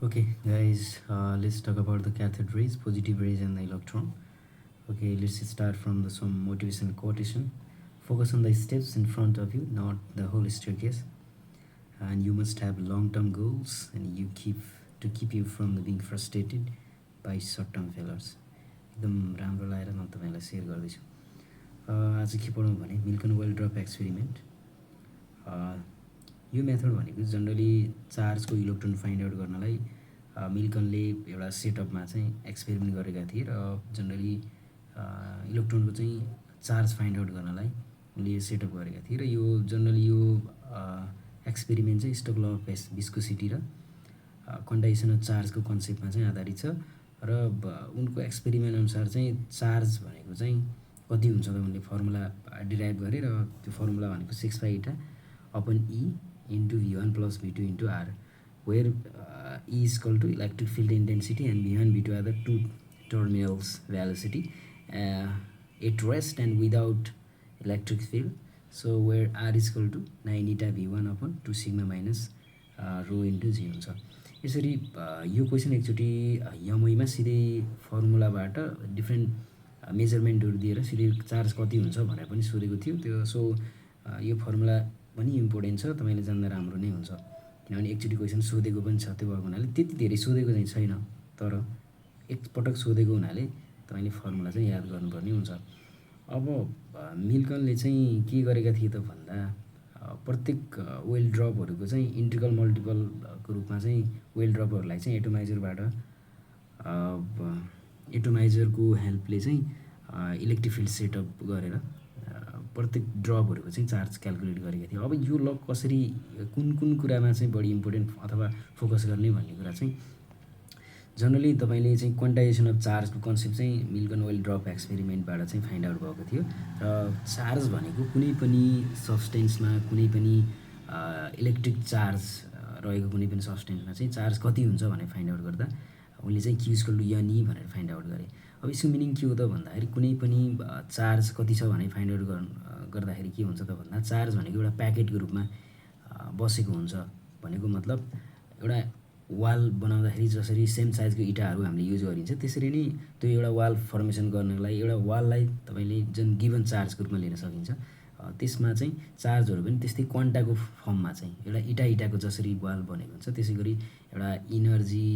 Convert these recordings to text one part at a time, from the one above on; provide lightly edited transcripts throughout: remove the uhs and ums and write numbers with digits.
Okay, guys, let's talk about the cathode rays, positive rays, and the electron. Okay, let's start from some motivational quotation. Focus on the steps in front of you, not the whole staircase. And you must have long-term goals, and keep you from being frustrated by short-term failures. एकदम राम्रो लागेर म तपाईँलाई share गर्दैछु। आज के पढौँ भने मिल्कन वेल ड्रप एक्सपेरिमेन्ट। यो मेथड भनेको जनरली चार्जको इलेक्ट्रोन फाइन्ड आउट गर्नलाई मिल्कनले एउटा सेटअपमा चाहिँ एक्सपेरिमेन्ट गरेका थिए र जनरली इलेक्ट्रोनको चाहिँ चार्ज फाइन्ड आउट गर्नलाई उनले यो सेटअप गरेका थिए र यो जनरली यो एक्सपेरिमेन्ट चाहिँ स्टोक ल अफ भिस्कोसिटी र कन्डाइजेसन अफ चार्जको कन्सेप्टमा चाहिँ आधारित छ र उनको एक्सपेरिमेन्ट अनुसार चाहिँ चार्ज भनेको चाहिँ कति हुन्छ त उनले फर्मुला डिराइभ गरे र त्यो फर्मुला भनेको 6/eta/E into V1 plus V2 into R, where E is equal to electric field intensity and V1 V2 are the two terminals velocity at rest and without electric field. So where R is equal to 9eta/V1 upon 2 sigma minus rho into G हुन्छ। यसरी यो question एकचोटि यमईमा सिधै फर्मुलाबाट different मेजरमेन्टहरू दिएर सिधै charge कति हुन्छ भनेर पनि सोधेको थियो त्यो। सो यो फर्मुला पनि इम्पोर्टेन्ट छ, तपाईँले जान्दा राम्रो नै हुन्छ, किनभने एकचोटि क्वेसन सोधेको पनि छ। त्यो भएको हुनाले त्यति धेरै सोधेको चाहिँ छैन, तर एकपटक सोधेको हुनाले तपाईँले फर्मुला चाहिँ याद गर्नुपर्ने हुन्छ। अब मिल्कनले चाहिँ के गरेका थिए त भन्दा प्रत्येक वेल ड्रपहरूको चाहिँ इन्टिग्रल मल्टिपलको रूपमा चाहिँ वेल ड्रपहरूलाई चाहिँ एटोमाइजरको हेल्पले चाहिँ इलेक्ट्रिक फिल्ड सेटअप गरेर प्रत्येक ड्रपहरूको चाहिँ चार्ज क्यालकुलेट गरेका थिए। अब यो ल कसरी कुन कुन कुरामा चाहिँ बढी इम्पोर्टेन्ट अथवा फोकस गर्ने भन्ने कुरा चाहिँ जनरली तपाईँले चाहिँ क्वान्टाइजेसन अफ चार्जको कन्सेप्ट चाहिँ मिल्कन वेल ड्रप एक्सपेरिमेन्टबाट चाहिँ फाइन्ड आउट भएको थियो र चार्ज भनेको कुनै पनि सब्सटेन्समा कुनै पनि इलेक्ट्रिक चार्ज रहेको कुनै पनि सब्सटेन्समा चाहिँ चार्ज कति हुन्छ भनेर फाइन्ड आउट गर्दा उनले चाहिँ Q equal to N E भनेर फाइन्ड आउट गरे। अब यसको मिनिङ के हो त भन्दाखेरि कुनै पनि चार्ज कति छ भनेर फाइन्ड आउट गर्दाखेरि के हुन्छ त भन्दा चार्ज भनेको एउटा प्याकेटको रूपमा बसेको हुन्छ भनेको मतलब एउटा वाल बनाउँदाखेरि जसरी सेम साइजको इँटाहरू हामीले युज गरिन्छ त्यसरी नै त्यो एउटा वाल फर्मेसन गर्नलाई एउटा वाललाई तपाईँले जुन गिभन चार्जको रूपमा लिन सकिन्छ। त्यसमा चाहिँ चार्जहरू पनि त्यस्तै क्वान्टाको फर्ममा चाहिँ एउटा इँटाको जसरी वाल बनेको हुन्छ त्यसै गरी एउटा इनर्जी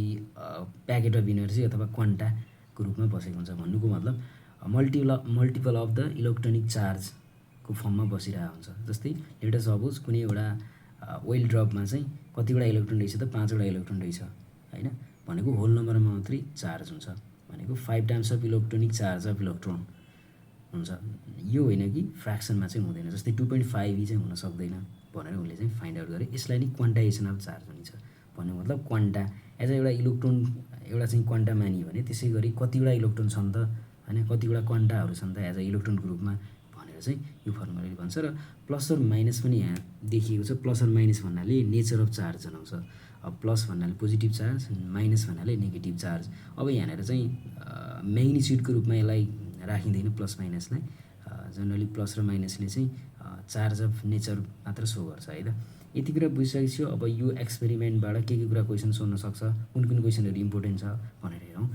प्याकेट अफ इनर्जी अथवा क्वान्टाको रूपमा बसेको हुन्छ। भन्नुको मतलब मल्टिपल अफ द इलेक्ट्रोनिक चार्जको फर्ममा बसिरहेको हुन्छ। जस्तै लेट अस सपोज कुनै एउटा वेल ड्रपमा चाहिँ कतिवटा इलेक्ट्रोन रहेछ त 5वटा इलेक्ट्रोन रहेछ हैन, भनेको होल नम्बरमा मात्रै चार्ज हुन्छ भनेको 5 times of electronic charge of electron हुन्छ। यो होइन कि फ्र्याक्सनमा चाहिँ हुँदैन, जस्तै 2.5 चाहिँ हुन सक्दैन भनेर उनले चाहिँ फाइन्ड आउट गरे। यसलाई नै क्वान्टाइजेसन अफ चार्ज भनिन्छ। भन्नु मतलब क्वान्टा एज एउटा इलेक्ट्रोन एउटा चाहिँ क्वान्टा मानियो भने त्यसै गरी कतिवटा इलेक्ट्रोन छन् त हैन, कतिवटा क्वान्टाहरू छन् त एज अ इलेक्ट्रोनको रूपमा भनेर चाहिँ यो फर्मुलाले भन्छ। र प्लस र माइनस पनि यहाँ देखिएको छ। प्लस र माइनस भन्नाले नेचर अफ चार्ज जनाउँछ। अब प्लस भन्नाले पोजिटिभ चार्ज, माइनस भन्नाले नेगेटिभ चार्ज। अब यहाँनिर चाहिँ म्याग्निच्युडको रूपमा यसलाई राखिँदैन प्लस माइनसलाई, जनरली प्लस र माइनसले चाहिँ चार्ज अफ नेचर मात्र सो गर्छ है त। यति कुरा बुझिसकेपछि अब यो एक्सपेरिमेन्टबाट के कुरा क्वेसन सोध्न सक्छ, कुन कुन क्वेसनहरू इम्पोर्टेन्ट छ भनेर हेरौँ।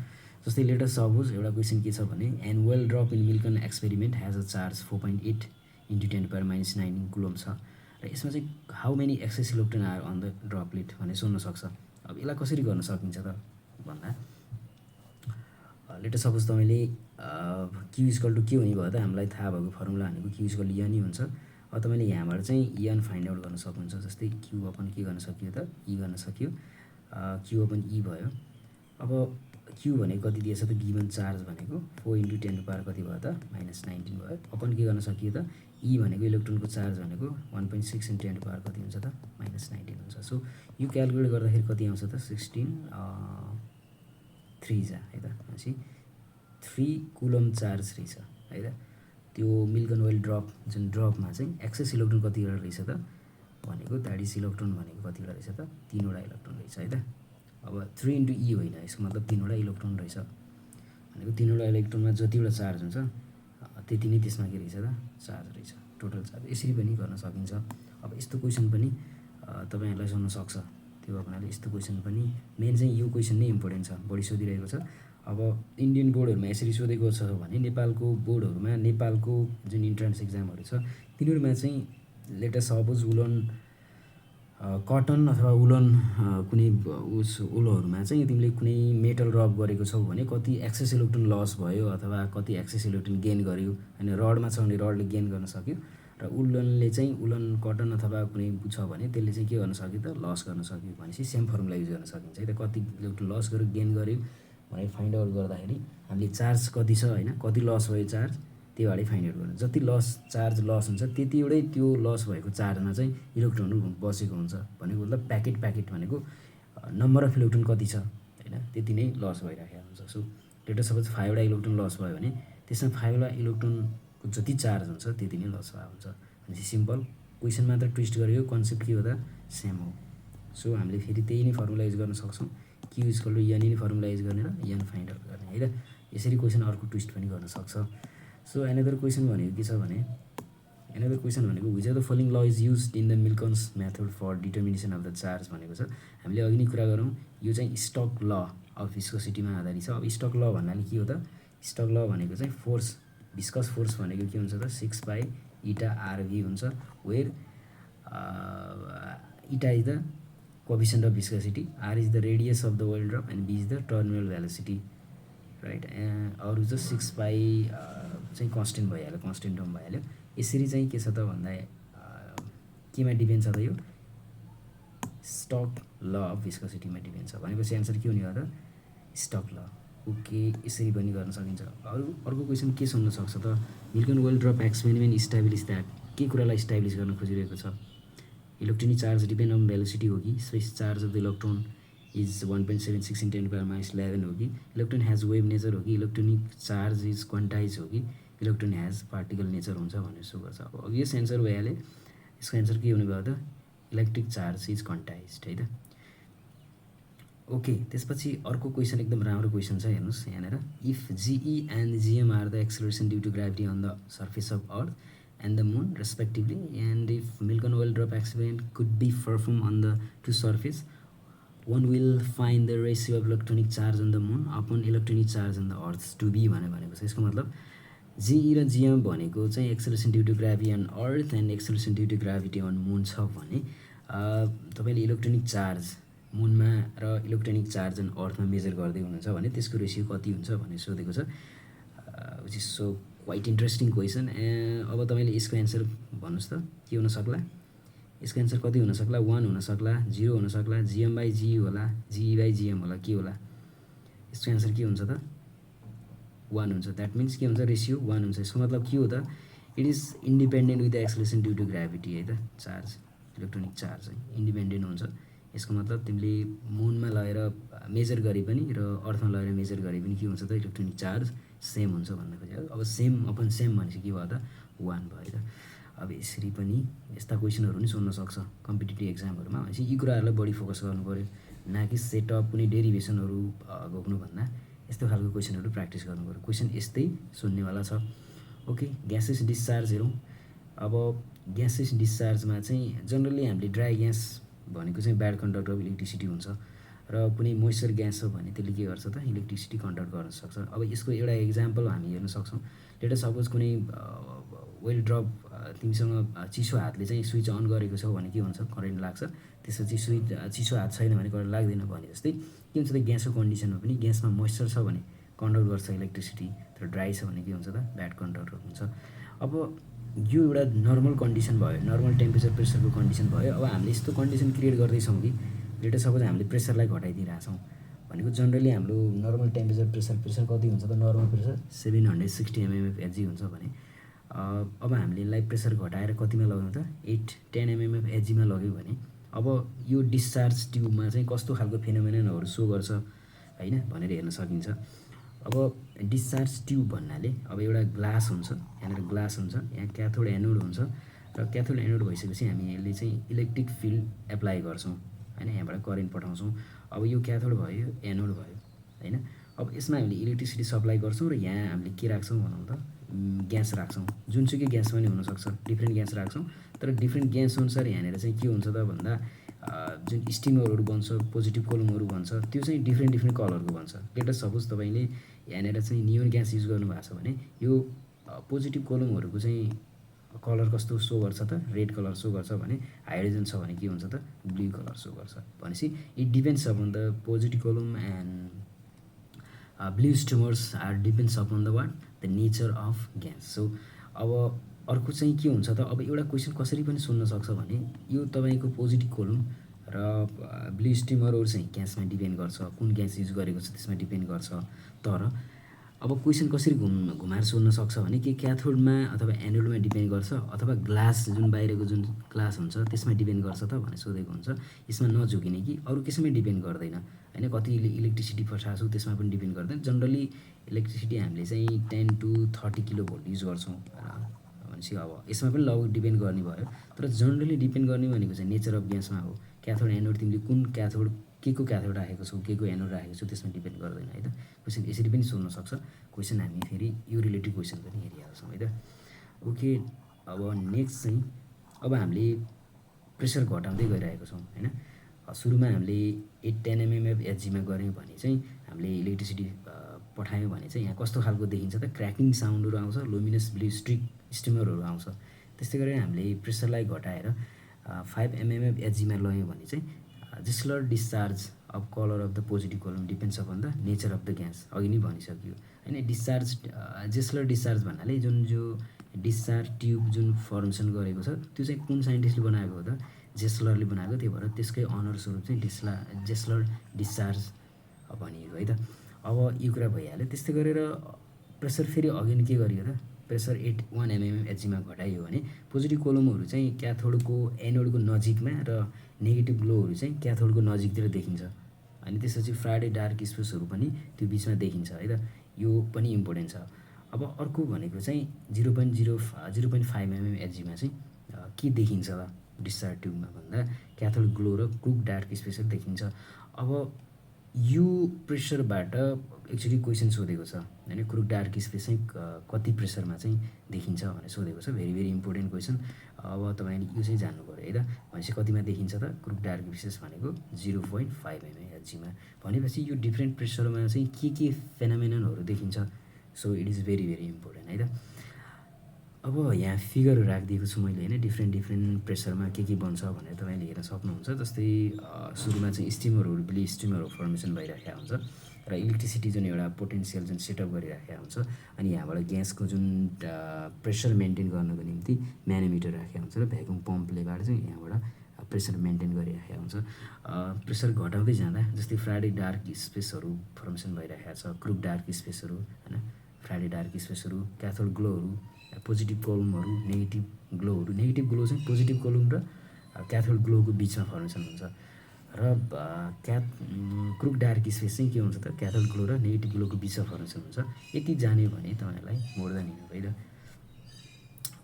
जस्तै लेट अस सपोज एउटा क्वेसन के छ भने an oil drop in Millikan experiment has a charge 4.8 × 10⁻⁹ coulomb छ र यसमा चाहिँ how many excess electron are on the droplet भनेर सोध्न सक्छ। अब यसलाई कसरी गर्न सकिन्छ त भन्दा लेट अस सपोज तपाईँले Q इक्वल टु के हुने भयो त हामीलाई थाहा भएको फर्मुला भनेको Q equal to N E हुन्छ। अब तपाईँले यहाँबाट चाहिँ N फाइन्ड आउट गर्न सक्नुहुन्छ। जस्तै Q अपन के गर्न सकियो त E गर्न सकियो, Q अपन E भयो। अब Q भनेको कति दिएछ त गिभन चार्ज भनेको 4 × 10⁻⁻ कति भयो त -19 भयो। अपन के गर्न सकियो त E भनेको इलेक्ट्रोनको चार्ज भनेको 1.6 × 10⁻⁻ कति हुन्छ त -19 हुन्छ। सो यो क्यालकुलेट गर्दाखेरि कति आउँछ त 16 3 जा है त, भनेपछि 3 कुलम चार्ज रहेछ है त। त्यो मिल्कन वेल ड्रप जुन ड्रपमा चाहिँ एक्सेस इलेक्ट्रोन कतिवटा रहेछ त भनेको दैट इज इलेक्ट्रोन भनेको कतिवटा रहेछ त 3वटा इलेक्ट्रोन रहेछ है त। अब 3 × E होइन, यसको मतलब 3वटा इलेक्ट्रोन रहेछ भनेको 3वटा इलेक्ट्रोनमा जतिवटा चार्ज हुन्छ त्यति नै त्यसमा के रहेछ त चार्ज रहेछ, टोटल चार्ज। यसरी पनि गर्न सकिन्छ। अब यस्तो क्वेसन पनि तपाईँहरूलाई सोध्न सक्छ, त्यो भएको हुनाले यस्तो क्वेसन पनि मेन चाहिँ यो क्वेसन नै इम्पोर्टेन्ट छ, बढी सोधिरहेको छ। अब इन्डियन बोर्डहरूमा यसरी सोधेको छ भने नेपालको बोर्डहरूमा नेपालको जुन इन्ट्रान्स एक्जामहरू छ तिनीहरूमा चाहिँ लेटेस्ट सपोज उलन कटन अथवा उलन कुनै उस उलोहरूमा चाहिँ तिमीले कुनै मेटल रब गरेको छौ भने कति एक्सेस इलेक्ट्रोन लस भयो अथवा कति एक्सेस इलेक्ट्रोन गेन गर्यो, होइन रडमा छ भने रडले गेन गर्न सक्यो, र उलनले चाहिँ उलन कटन अथवा कुनै छ भने त्यसले चाहिँ के गर्न सक्यो त लस गर्न सक्यो भनेपछि सेम फर्मुला युज गर्न सकिन्छ है त। कति इलेक्ट्रोन लस गर्यो गेन गर्यो भने फाइन्ड आउट गर्दाखेरि हामीले चार्ज कति छ, होइन कति लस भयो चार्ज त्यो अगाडि फाइन्ड आउट गर्नु। जति लस चार्ज लस हुन्छ त्यति एउटै त्यो लस भएको चार्जमा चाहिँ इलेक्ट्रोनहरू बसेको हुन्छ भनेको मतलब प्याकेट भनेको नम्बर अफ इलेक्ट्रोन कति छ, होइन त्यति नै लस भइराखेको हुन्छ। सो लेटेस्ट सपोज 5वटा इलेक्ट्रोन लस भयो भने त्यसमा 5वटा इलेक्ट्रोनको जति चार्ज हुन्छ त्यति नै लस भएको हुन्छ भनेपछि सिम्पल क्वेसन मात्र ट्विस्ट गरेको कन्सेप्ट के हो त सेम हो। सो हामीले फेरि त्यही नै फर्मुला युज गर्न सक्छौँ, Q इक्वल टु n नै फर्मुला युज गर्ने र n फाइन्ड आउट गर्ने है त। यसरी क्वेसन अर्को ट्विस्ट पनि गर्न सक्छ। सो एनदर क्वेसन भनेको के छ भने एनदर क्वेसन भनेको which of the following law is used in the Millikan's method for determination of the charge भनेको छ। हामीले अघि नै कुरा गरौँ यो चाहिँ स्टक ल अफ भिस्कोसिटीमा आधारित छ। अब स्टक ल भन्नाले के हो त, स्टक ल भनेको चाहिँ फोर्स भिस्कस फोर्स भनेको के हुन्छ त 6π/RV हुन्छ, वेयर इटा is the coefficient of viscosity, R is the radius of the oil drop and B is the terminal velocity, right. अरू चाहिँ 6π चाहिँ कन्स्टेन्ट भइहाल्यो, कन्स्टेन्ट टर्म भइहाल्यो। यसरी चाहिँ के छ त भन्दा केमा डिपेन्ड छ त यो स्टक ल अफ भिस्कोसिटीमा डिपेन्ड छ भनेपछि एन्सर के हुने हो त स्टक ल। ओके यसरी पनि गर्न सकिन्छ। अर्को क्वेसन के सोध्न सक्छ त Millikan oil drop experiment establish that, के कुरालाई इस्टाब्लिस गर्न खोजिरहेको छ, electronic charge depend on velocity हो कि space charge of the electron is 1.76 × 10⁻11 हो कि इलेक्ट्रोन हेज वेभ नेचर हो कि इलेक्ट्रोनिक चार्ज इज क्वान्टाइज हो कि इलेक्ट्रोन हेज पार्टिकल नेचर हुन्छ भनेर सो गर्छ। अब अभियस एन्सर भइहाल्यो, यसको एन्सर के हुने भयो त इलेक्ट्रिक चार्ज इज क्वान्टाइज्ड है त। ओके त्यसपछि अर्को क्वेसन एकदम राम्रो क्वेसन छ हेर्नुहोस् यहाँनिर, if GE and GM are the acceleration due to gravity on the surface of earth and the moon respectively, and if milk and oil drop experiment could be performed on the two surface, one will find the ratio of electronic charge on the moon upon electronic charge on the earth to be भनेको छ। यसको मतलब GE र GM भनेको चाहिँ acceleration due to gravity on earth and acceleration due to gravity on moon छ भने तपाईँले इलेक्ट्रोनिक चार्ज मुनमा र इलेक्ट्रोनिक चार्ज अन अर्थमा मेजर गर्दै हुनुहुन्छ भने त्यसको रेसियो कति हुन्छ भनेर सोधेको छ, which is so quite interesting question. अब तपाईँले यसको एन्सर भन्नुहोस् त के हुनसक्ला, यसको एन्सर कति हुनसक्ला 1 हुनसक्ला 0 हुनसक्ला GM/GE होला GE/GM होला के होला, यसको एन्सर के हुन्छ त 1 हुन्छ। द्याट मिन्स के हुन्छ रेसियो 1 हुन्छ। यसको मतलब के हो त it is independent with the acceleration due to gravity है त, चार्ज इलेक्ट्रोनिक चार्ज चाहिँ इन्डिपेन्डेन्ट हुन्छ। यसको मतलब तिमीले मुनमा लगेर मेजर गरे पनि र अर्थमा लगेर मेजर गरे पनि के हुन्छ त इलेक्ट्रोनिक चार्ज सेम हुन्छ भन्नु खोजेको। अब सेम अपन सेम भनेपछि के भयो त 1 भयो त। अब यसरी पनि यस्ता क्वेसनहरू पनि सोध्न सक्छ कम्पिटिटिभ एक्जामहरूमा भनेपछि यी कुराहरूलाई बढी फोकस गर्नु पऱ्यो, न कि सेटअप कुनै डेरिभेसनहरू घोक्नुभन्दा यस्तो खालको क्वेसनहरू प्र्याक्टिस गर्नु पऱ्यो। क्वेसन यस्तै सुन्नेवाला छ। ओके ग्यासेस डिस्चार्ज हेरौँ। अब ग्यासेस डिस्चार्जमा चाहिँ जनरली हामीले ड्राई ग्यास भनेको चाहिँ ब्याड कन्डक्टर अफ इलेक्ट्रिसिटी हुन्छ र कुनै मोइस्चर ग्यास हो भने त्यसले के गर्छ त इलेक्ट्रिसिटी कन्डक्ट गर्न सक्छ। अब यसको एउटा इक्जाम्पल हामी हेर्न सक्छौँ। लेट सपोज कुनै ओइल ड्रप तिमीसँग चिसो हातले चाहिँ स्विच अन गरेको छौ भने के हुन्छ करेन्ट लाग्छ, त्यसपछि स्विच चिसो हात छैन भने करेन्ट लाग्दैन भने जस्तै के हुन्छ त ग्यासको कन्डिसनमा पनि ग्यासमा मोइस्चर छ भने कन्डक्ट गर्छ इलेक्ट्रिसिटी, तर ड्राई छ भने के हुन्छ त ब्याड कन्डक्टर हुन्छ। अब यो एउटा नर्मल कन्डिसन भयो, नर्मल टेम्परेचर प्रेसरको कन्डिसन भयो। अब हामीले यस्तो कन्डिसन क्रिएट गर्दैछौँ कि लेट सपोज हामीले प्रेसरलाई घटाइदिइरहेछौँ भनेको जनरली हाम्रो नर्मल टेम्परेचर प्रेसर कति हुन्छ त नर्मल प्रेसर 760 mmHg हुन्छ भने अब हामीले यसलाई प्रेसर घटाएर कतिमा लग्यौँ त 8-10 mmHgमा लग्यौँ भने अब यो डिस्चार्ज ट्युबमा चाहिँ कस्तो खालको फेनोमेननहरू सो गर्छ हैन भनेर हेर्न सकिन्छ। अब डिस्चार्ज ट्युब भन्नाले अब एउटा ग्लास हुन्छ, यहाँनिर ग्लास हुन्छ, यहाँ क्याथोड एनोड हुन्छ र क्याथोड एनोड भइसकेपछि हामी यसले चाहिँ इलेक्ट्रिक फिल्ड एप्लाई गर्छौँ हैन, यहाँबाट करेन्ट पठाउँछौँ। अब यो क्याथोड भयो एनोड भयो हैन। अब यसमा हामीले इलेक्ट्रिसिटी सप्लाई गर्छौँ र यहाँ हामीले के राख्छौँ भनौँ त ग्यास राख्छौँ, जुनसुकै ग्यास पनि हुनसक्छ, डिफ्रेन्ट ग्यास राख्छौँ। तर डिफ्रेन्ट ग्यास अनुसार यहाँनिर चाहिँ के हुन्छ त भन्दा जुन स्टिमरहरू बन्छ, पोजिटिभ कोलमहरू बन्छ, त्यो चाहिँ डिफ्रेन्ट कलरको बन्छ। लेट अस सपोज तपाईँले यहाँनिर चाहिँ नियोन ग्यास युज गर्नुभएको छ भने यो पोजिटिभ कोलमहरूको चाहिँ कलर कस्तो सो गर्छ त, रेड कलर सो गर्छ भने हाइड्रोजन छ भने के हुन्छ त, ब्लू कलर सो गर्छ। भनेपछि it depends upon the positive column and blue streamers are depends upon the what, the nature of gas. So अब अर्को चाहिँ के हुन्छ त, अब एउटा क्वेसन कसरी पनि सुन्न सक्छ भने यो तपाईँको पोजिटिभ कोलम र ब्लू स्टिमरहरू चाहिँ ग्यासमा डिपेन्ड गर्छ, कुन ग्यास युज गरेको छ त्यसमा डिपेन्ड गर्छ। तर अब क्वेसन कसरी घुमाएर सोध्न सक्छ भने कि क्याथोडमा अथवा एनोडमा डिपेन्ड गर्छ अथवा ग्लास जुन बाहिरको जुन ग्लास हुन्छ त्यसमा डिपेन्ड गर्छ त भनेर सोधेको हुन्छ। यसमा नझुकिने कि अरू कसैमै डिपेन्ड गर्दैन होइन। कतिले इलेक्ट्रिसिटी पठाएको छु त्यसमा पनि डिपेन्ड गर्दैन। जनरली इलेक्ट्रिसिटी हामीले चाहिँ 10 to 30 किलोभोल्ट युज गर्छौँ भनेपछि अब यसमा पनि लगभग डिपेन्ड गर्ने भयो। तर जनरली डिपेन्ड गर्ने भनेको चाहिँ नेचर अफ ग्यासमा हो। क्याथोड एनोड तिमीले कुन क्याथोड के को क्याथोड राखेको छौ, के को एनोड राखेको छौ त्यसमा डिपेन्ड गर्दैन है त। क्वेसन यसरी पनि सोध्न सक्छ। क्वेसन हामी फेरि यो रिलेटेड क्वेसन पनि हेरिहाल्छौँ है त। ओके, अब नेक्स्ट चाहिँ अब हामीले प्रेसर घटाउँदै गइरहेको छौँ होइन। सुरुमा हामीले 8-10 mmF एचजीमा गऱ्यौँ भने चाहिँ हामीले इलेक्ट्रिसिटी पठायौँ भने चाहिँ यहाँ कस्तो खालको देखिन्छ त, क्र्याकिङ साउन्डहरू आउँछ, लुमिनस ब्लू स्टिमरहरू आउँछ। त्यस्तै गरेर हामीले प्रेसरलाई घटाएर 5 mmF एचजीमा लग्यौँ भने चाहिँ Geissler discharge of colour of the positive column depends upon the nature of the gas. अघि नै भनिसक्यो होइन। डिस्चार्ज जेस्लर डिस्चार्ज भन्नाले जुन जो डिस्चार्ज ट्युब जुन फर्मेसन गरेको छ त्यो चाहिँ कुन साइन्टिस्टले बनाएको हो त, जेस्लरले बनाएको। त्यही भएर त्यसकै अनर स्वरूप चाहिँ जेस्लर डिस्चार्ज भनिएको है त। अब यो कुरा भइहाल्यो। त्यस्तै गरेर प्रेसर फेरि अगेन के गरियो त, प्रेसर 1 mmF एचजीमा घटाइयो भने पोजिटिभ कोलमहरू चाहिँ क्याथोडको एनोडको नजिकमा र नेगेटिभ ग्लोहरू चाहिँ क्याथोडको नजिकतिर देखिन्छ। अनि त्यसपछि फ्राइडे डार्क स्पेसहरू पनि त्यो बिचमा देखिन्छ है त। यो पनि इम्पोर्टेन्ट छ। अब अर्को भनेको चाहिँ 0.5 mmF एचजीमा चाहिँ के देखिन्छ त डिस्चार्ज ट्युबमा भन्दा क्याथोड ग्लो र क्रुक डार्क स्पेसहरू देखिन्छ। अब यो प्रेसरबाट एक्चुअली क्वेसन सोधेको छ होइन। क्रुक डार्क स्पेस चाहिँ कति प्रेसरमा चाहिँ देखिन्छ भनेर सोधेको छ। Very important question. अब तपाईँले यो चाहिँ जान्नु पऱ्यो है त। भनेपछि कतिमा देखिन्छ त क्रुक डार्क स्पेस भनेको 0.5 mmF एचजीमा। भनेपछि यो डिफ्रेन्ट प्रेसरमा चाहिँ के फेनोमेननहरू देखिन्छ। So it is very important है त। अब यहाँ फिगरहरू राखिदिएको छु मैले होइन। डिफ्रेन्ट प्रेसरमा के बन्छ भनेर तपाईँले हेर्न सक्नुहुन्छ। जस्तै सुरुमा चाहिँ स्टिमरहरू ब्लू स्टिमरहरू फर्मेसन भइराखेको हुन्छ र इलेक्ट्रिसिटी जुन एउटा पोटेन्सियल जुन सेटअप गरिराखेको हुन्छ। अनि यहाँबाट ग्यासको जुन प्रेसर मेन्टेन गर्नको निम्ति म्यानोमिटर राखेको हुन्छ र भ्याकुम पम्पलेबाट चाहिँ यहाँबाट प्रेसर मेन्टेन गरिराखेको हुन्छ। प्रेसर घटाउँदै जाँदा जस्तै फ्राइडे डार्क स्पेसहरू फर्मेसन भइराखेको छ, क्रुक डार्क स्पेसहरू होइन, फ्राइडे डार्क स्पेसहरू, क्याथोड ग्लोहरू, पोजिटिभ कोलमहरू, नेगेटिभ ग्लो चाहिँ पोजिटिभ कोलम र क्याथोड ग्लोको बिचमा फर्मेसन हुन्छ। र क्रुक डार्क स्पेस चाहिँ के हुन्छ त, क्याथोड ग्लो र नेगेटिभ ग्लोको बिचमा फर्मेसन हुन्छ। यति जान्यो भने तपाईँहरूलाई मोर देन इनफ है त।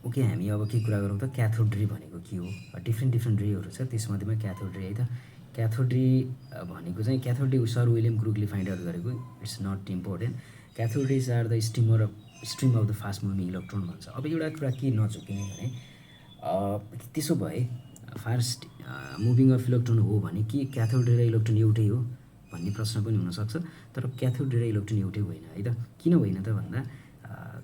ओके, हामी अब के कुरा गरौँ त, क्याथोड रे भनेको के हो। डिफ्रेन्ट रेहरू छ, त्यसमध्येमा क्याथोड रे है त। क्याथोड रे भनेको चाहिँ क्याथोड रे सर विलियम क्रुकले फाइन्ड आउट गरेको। It's not important. Cathode rays are the stream of the fast moving electron भन्छ। अब एउटा कुरा के नझुकिने भने त्यसो भए फास्ट मुभिङ अफ इलेक्ट्रोन हो भने कि क्याथोड रे र इलेक्ट्रोन एउटै हो भन्ने प्रश्न पनि हुनसक्छ। तर क्याथोड रे र इलेक्ट्रोन एउटै होइन है त। किन होइन त भन्दा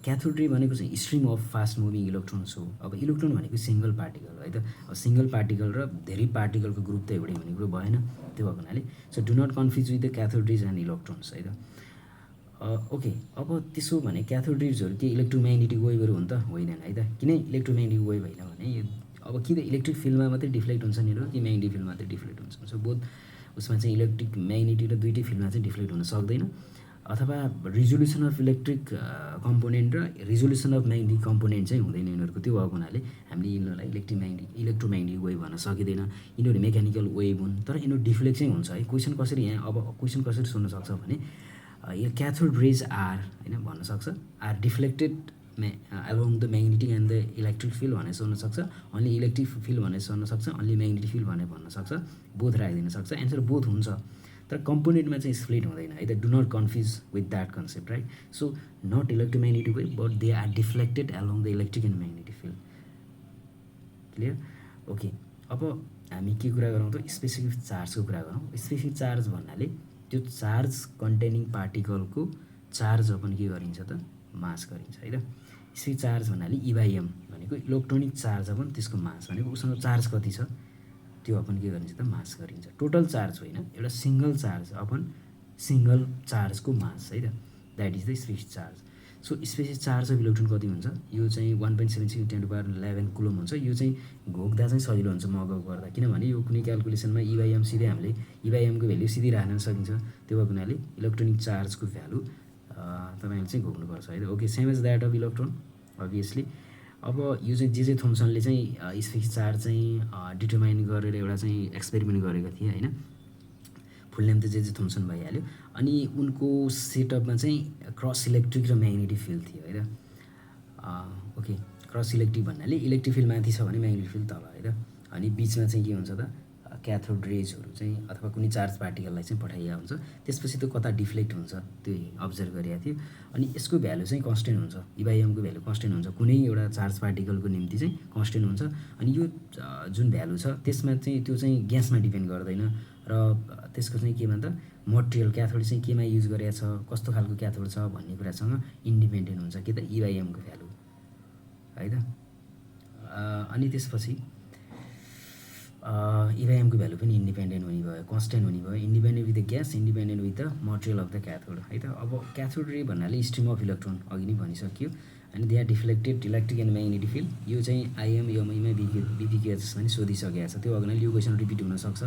क्याथोड रे भनेको चाहिँ stream of fast moving electrons हो। अब इलेक्ट्रोन भनेको सिङ्गल पार्टिकल है त। अब सिङ्गल पार्टिकल र धेरै पार्टिकलको ग्रुप त एउटै भन्ने कुरो भएन। त्यो भएको हुनाले so do not confuse with the cathode rays and electrons है त। ओके, अब त्यसो भने क्याथोड रेजहरू के इलेक्ट्रोम्याग्नेटिक वेभहरू हुन् त? होइनन् है त। किन इलेक्ट्रोम्याग्नेटिक वेभ होइन भने अब कि त इलेक्ट्रिक फिल्डमा मात्रै डिफ्लेक्ट हुन्छ नि कि म्याग्नेटिक फिल्डमा मात्रै डिफ्लेक्ट हुन्छ। सो बोथ उसमा चाहिँ इलेक्ट्रिक म्याग्नेटिक र दुइटै फिल्डमा चाहिँ डिफ्लेक्ट हुन सक्दैन। अथवा रिजोल्युसन अफ इलेक्ट्रिक कम्पोनेन्ट र रिजोल्युसन अफ म्याग्नेटिक कम्पोनेन्ट चाहिँ हुँदैन यिनीहरूको। त्यो भएको हुनाले हामीले यिनीहरूलाई इलेक्ट्रोम्याग्नेटिक वेभ भन्न सकिँदैन। यिनीहरू मेकानिकल वेभ हुन्। तर यिनीहरू डिफ्लेक्ट चाहिँ हुन्छ है। क्वेसन कसरी सोध्न सक्छ भने यो क्याथोड रेज आर होइन भन्न सक्छ, are deflected along the magnetic and the electric field भनेर सोध्न सक्छ, अन्ली इलेक्ट्रिक फिल्ड भनेर सोध्न सक्छ, अन्ली म्याग्नेटिक फिल्ड भनेर भन्न सक्छ, बोथ राखिदिन सक्छ। एन्सर बोथ हुन्छ। तर कम्पोनेन्टमा चाहिँ स्प्लिट हुँदैन है त। Do not confuse with that concept right. So not electromagnetic wave but they are deflected along the electric and magnetic field. Clear? Okay, अब हामी के कुरा गरौँ त स्पेसिफिक चार्जको कुरा गरौँ। स्पेसिफिक चार्ज भन्नाले त्यो चार्ज कन्टेनिङ पार्टिकलको चार्ज अपन के गरिन्छ त मास गरिन्छ है त। स्पेसिफिक चार्ज भन्नाले E/m भनेको इलेक्ट्रोनिक चार्ज अपन त्यसको मास भनेको उसँग चार्ज कति छ त्यो अपन के गरिन्छ त मास गरिन्छ। टोटल चार्ज होइन, एउटा सिङ्गल चार्ज अपन सिङ्गल चार्जको मास है त, that is the specific charge. So specific charge of electron कति हुन्छ, यो चाहिँ 1.76 × 10⁻11 कुलम हुन्छ। यो चाहिँ घोक्दा चाहिँ सजिलो हुन्छ मगअप गर्दा, किनभने यो कुनै क्यालकुलेसनमा E/m सिधै हामीले E/m को भ्याल्यु सिधै राख्न सकिन्छ। त्यो भएको हुनाले इलेक्ट्रोनिक चार्जको भ्यालु तपाईँले चाहिँ घोक्नुपर्छ है त। Okay, same as that of electron obviously. अब यो चाहिँ जे थोम्सनले चाहिँ स्पेसिफिक चार्ज चाहिँ डिटर्माइन गरेर एउटा चाहिँ एक्सपेरिमेन्ट गरेका थिए होइन। फुल नेम त जे थोम्सन भइहाल्यो। अनि उनको सेटअपमा चाहिँ क्रस इलेक्ट्रिक र म्याग्नेटिक फिल्ड थियो है त। ओके, क्रस इलेक्ट्रिक भन्नाले इलेक्ट्रिक फिल्ड माथि छ भने म्याग्नेटिक फिल्ड तल है त। अनि बिचमा चाहिँ के हुन्छ त क्याथोड रेजहरू चाहिँ अथवा कुनै चार्ज पार्टिकललाई चाहिँ पठाइएको हुन्छ, त्यसपछि त्यो कता डिफ्लेक्ट हुन्छ त्यो अब्जर्भ गरिएको थियो। अनि यसको भ्यालु चाहिँ कन्स्टेन्ट हुन्छ, E/m को भ्यालु कन्स्टेन्ट हुन्छ, कुनै एउटा चार्ज पार्टिकलको निम्ति चाहिँ कन्स्टेन्ट हुन्छ। अनि यो जुन भ्यालु छ त्यसमा चाहिँ त्यो चाहिँ ग्यासमा डिपेन्ड गर्दैन र त्यसको चाहिँ केमा त मटेरियल क्याथोड चाहिँ केमा युज गरेको छ, कस्तो खालको क्याथोड छ भन्ने कुरासँग इन्डिपेन्डेन्ट हुन्छ के त E/m को भ्यालु है त। अनि त्यसपछि E/m को भ्यालु पनि इन्डिपेन्डेन्ट हुने भयो, कन्स्टेन्ट हुने भयो, independent with the gas, independent with the material of the cathode है त। अब क्याथोड रे भन्नाले स्ट्रिम अफ इलेक्ट्रोन अघि नै भनिसक्यो। अनि they are deflected electric and magnetic field. यो चाहिँ IM/ME BPKS पनि सोधिसकेको छ, त्यो अघि नै यो क्वेसन रिपिट हुनसक्छ।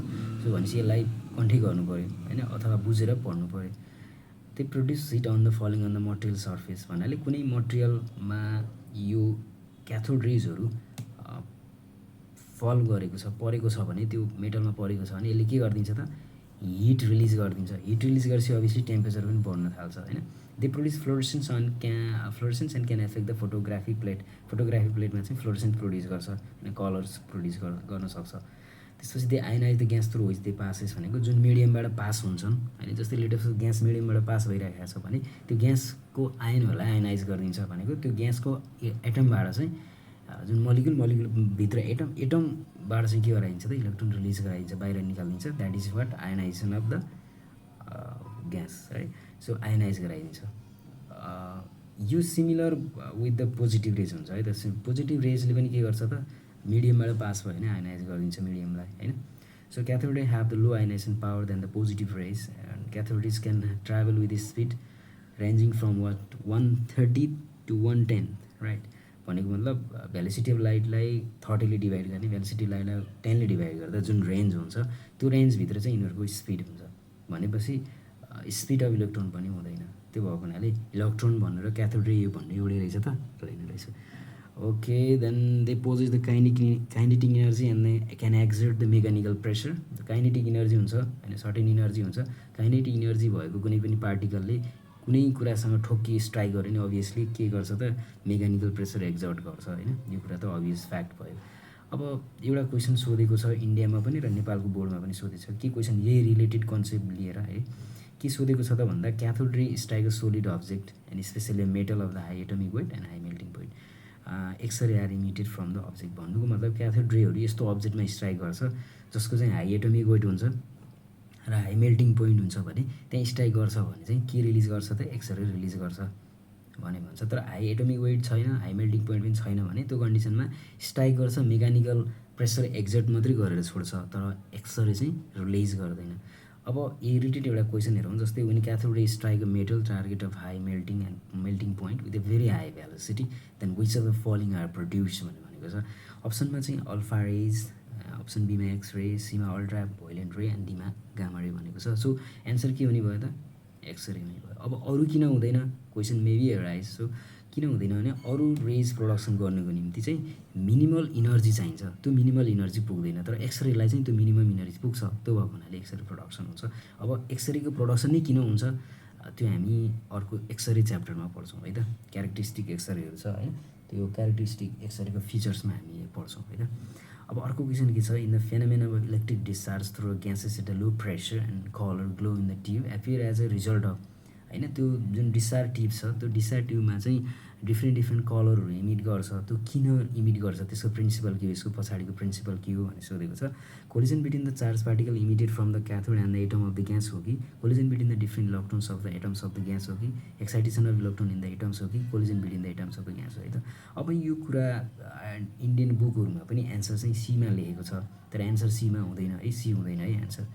सो भनेपछि यसलाई कन्ठै गर्नु पऱ्यो होइन, अथवा बुझेर पढ्नु पऱ्यो। They produce heat on the falling on the material surface भन्नाले कुनै मटेरियलमा यो क्याथोड रेजहरू फल गरेको छ, परेको छ भने, त्यो मेटलमा परेको छ भने यसले के गरिदिन्छ त हिट रिलिज गरिदिन्छ। हिट रिलिज गरेपछि अभियसली टेम्परेचर पनि बढ्न थाल्छ होइन। They produce fluorescence and can affect the photographic plate. Photographic प्लेटमा चाहिँ फ्लोरेसेन्स प्रोड्युस गर्छ होइन, कलर्स प्रोड्युस गर्न सक्छ। त्यसपछि they ionize the gas through which they passes भनेको जुन मिडियमबाट पास हुन्छन् होइन, जस्तै लेटेस्ट ग्यास मिडियमबाट पास भइरहेको छ भने त्यो ग्यासको आयनहरूलाई आयनाइज गरिदिन्छ भनेको त्यो ग्यासको एटमबाट चाहिँ जुन मलिकुलभित्र एटमबाट चाहिँ के गराइन्छ त इलेक्ट्रोन रिलिज गराइन्छ, बाहिर निकालिदिन्छ। That is what ionization of the gas है। सो आयनाइज गराइदिन्छ। यो similar with the positive rays हुन्छ है त। पोजिटिभ रेजले पनि के गर्छ त मिडियमबाट पास भयो भने आयनाइज गरिदिन्छ मिडियमलाई होइन। So cathode rays have the low ionization power than the positive rays and cathode rays can travel with speed ranging from 130 to 110 right. भनेको मतलब भेलोसिटी अफ लाइटलाई 30ले डिभाइड गर्ने, भेलोसिटी लाइटलाई 10ले डिभाइड गर्दा जुन रेन्ज हुन्छ त्यो रेन्जभित्र चाहिँ यिनीहरूको स्पिड हुन्छ। भनेपछि स्पिड अफ इलेक्ट्रोन पनि हुँदैन। त्यो भएको हुनाले इलेक्ट्रोन भन्नु र क्याथोड रे यो भन्ने एउटै रहेछ त, रहेन रहेछ। Okay, then they possess the kinetic energy and they can exert the mechanical pressure. Kinetic energy हुन्छ होइन, सर्टेन इनर्जी हुन्छ। काइनेटिक इनर्जी भएको कुनै पनि पार्टिकलले कुनै कुरासँग ठोक्की स्ट्राइक गऱ्यो भने अभियसली के गर्छ त मेकानिकल प्रेसर एक्जर्ट गर्छ होइन। यो कुरा त अभियस फ्याक्ट भयो। अब एउटा क्वेसन सोधेको छ इन्डियामा पनि र नेपालको बोर्डमा पनि सोधेको छ, के क्वेसन यही रिलेटेड कन्सेप्ट लिएर है। के सोधेको छ त भन्दा cathode ray strike a solid object and especially metal of the high atomic weight and high melting point. X ray are emitted from the object भन्नुको मतलब क्याथोड रेहरू यस्तो अब्जेक्टमा स्ट्राइक गर्छ जसको चाहिँ हाई एटमिक वेट हुन्छ र हाई मेल्टिङ पोइन्ट हुन्छ भने त्यहाँ स्ट्राइक गर्छ भने चाहिँ के रिलिज गर्छ त एक्सरे रिलिज गर्छ भने भन्छ। तर हाई एटमिक वेट छैन, हाई मेल्टिङ पोइन्ट पनि छैन भने त्यो कन्डिसनमा स्ट्राइक गर्छ, मेकानिकल प्रेसर एक्जर्ट मात्रै गरेर छोड्छ, तर एक्सरे चाहिँ रिलिज गर्दैन। अब यही रिलेटेड एउटा क्वेसन हेरौँ, जस्तै when cathode ray strike a metal target of high melting point with a very high velocity then which of the following are produce भनेको छ। अप्सनमा चाहिँ अल्फा रेज, अप्सन बीमा एक्स रे, सीमा अल्ट्रा भोइलेन्ट रे एन्ड डीमा गामा रे भनेको छ। So answer के हुने भयो त एक्सरे हुने भयो। अब अरू किन हुँदैन क्वेसन मेबी एराइज। सो किन हुँदैन भने अरू रेज प्रोडक्सन गर्नुको निम्ति चाहिँ मिनिमल इनर्जी चाहिन्छ, त्यो मिनिमल इनर्जी पुग्दैन। तर एक्सरेलाई चाहिँ त्यो मिनिमम इनर्जी पुग्छ, त्यो भएको हुनाले एक्सरे प्रोडक्सन हुन्छ। अब एक्सरेको प्रोडक्सन नै किन हुन्छ त्यो हामी अर्को एक्सरे च्याप्टरमा पढ्छौँ है त। क्यारेक्टरिस्टिक एक्सरेहरू छ है, त्यो क्यारेक्टरिस्टिक एक्सरेको फिचर्समा हामी पढ्छौँ है त। अब अर्को क्वेसन के छ, in the phenomena of electric discharge through gases at a low pressure and colour glow in the tube appear as a result of होइन, त्यो जुन डिस्चार्ज ट्युब छ त्यो डिस्चार्ज ट्युबमा चाहिँ डिफ्रेन्ट कलरहरू इमिट गर्छ, त्यो किन इमिट गर्छ, त्यसको प्रिन्सिपल के हो, यसको पछाडिको प्रिन्सिपल के हो भनेर सोधेको छ। Collision between the charge particle emitted from the cathode and the atom of the gas हो कि collision between the different electrons of the atoms of the gas हो कि excitation of electron in the atoms हो कि collision between the atoms of the gas हो, है त। अब यो कुरा इन्डियन बुकहरूमा पनि एन्सर चाहिँ सीमा लेखेको छ, तर एन्सर सीमा हुँदैन है, सी हुँदैन है एन्सर,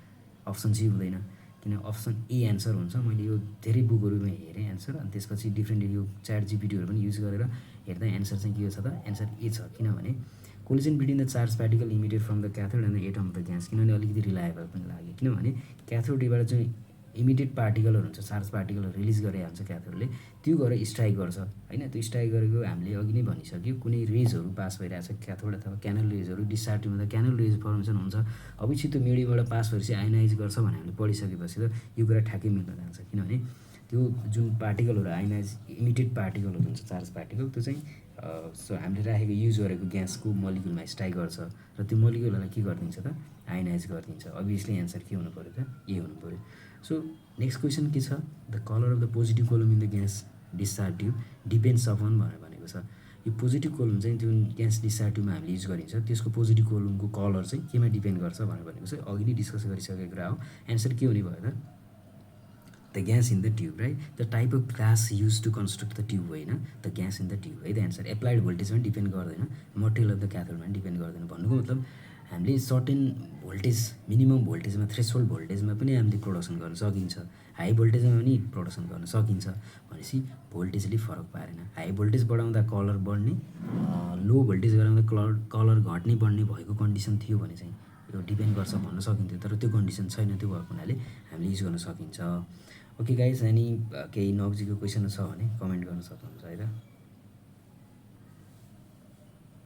अप्सन सी हुँदैन, किन अप्सन ए एन्सर हुन्छ। मैले यो धेरै बुकहरूमा हेरेँ एन्सर, अनि त्यसपछि डिफ्रेन्ट यो च्याट जिपिटीहरू पनि युज गरेर हेर्दा एन्सर चाहिँ के छ त, एन्सर ए छ। किनभने collision between the charge particle emitted from the cathode and the atom of the gas, किनभने अलिकति रिलायबल पनि लाग्यो, किनभने क्याथोडबाट चाहिँ इमिटेड पार्टिकलहरू हुन्छ, चार्ज पार्टिकलहरू रिलिज गरेर हुन्छ क्याथोडले, त्यो गएर स्ट्राइक गर्छ होइन। त्यो स्ट्राइक गरेको हामीले अघि नै भनिसक्यो, कुनै रेजहरू पास भइरहेको छ क्याथोड अथवा क्यानल रेजहरू, डिस्चार्ज हुँदा क्यानल रेज फर्मेसन हुन्छ। अब छिटो मेडीबाट पास भएपछि आयोनाइज गर्छ भने हामीले पढिसकेपछि त यो कुरा ठ्याक्कै मिल्न जान्छ, किनभने त्यो जुन पार्टिकलहरू आयोनाइज इमिटेड पार्टिकलहरू हुन्छ, चार्ज पार्टिकल, त्यो चाहिँ हामीले राखेको युज गरेको ग्यासको मलिक्युलमा स्ट्राइक गर्छ र त्यो मलिक्युलहरूलाई के गरिदिन्छ त, आयोनाइज गरिदिन्छ। अभियसली एन्सर के हुनु पऱ्यो त, ए हुनु पऱ्यो। सो नेक्स्ट क्वेसन के छ, the colour of the positive column in the gas discharge tube depends upon भनेर भनेको छ। यो पोजिटिभ कोलम चाहिँ जुन ग्यास डिस्चार्ज ट्युबमा हामीले युज गरिन्छ त्यसको पोजिटिभ कोलमको कलर चाहिँ केमा डिपेन्ड गर्छ भनेर भनेको छ। अघि नै डिस्कस गरिसकेको कुरा हो। एन्सर के हुने भयो त, the gas in the tube, right. The type of glass use to construct the tube होइन, the gas in the tube है द एन्सर। एप्लाइड भोल्टेजमा डिपेन्ड गर्दैन, मटेरियल अफ द क्याथोडमा डिपेन्ड गर्दैन। भन्नुको मतलब हामीले सर्टेन भोल्टेज, मिनिमम भोल्टेजमा, थ्रेसहोल्ड भोल्टेजमा पनि हामीले प्रोडक्सन गर्न सकिन्छ, हाई भोल्टेजमा पनि प्रोडक्सन गर्न सकिन्छ। भनेपछि भोल्टेजले फरक पारेन। हाई भोल्टेज बढाउँदा कलर बढ्ने, लो भोल्टेज गराउँदा कलर घट्ने बढ्ने भएको कन्डिसन थियो भने चाहिँ यो डिपेन्ड गर्छ भन्न सकिन्थ्यो, तर त्यो कन्डिसन छैन। त्यो भएको हुनाले हामीले युज गर्न सकिन्छ। ओके गाइज, अनि केही नजिकको क्वेसन छ भने कमेन्ट गर्न सक्नुहुन्छ है त।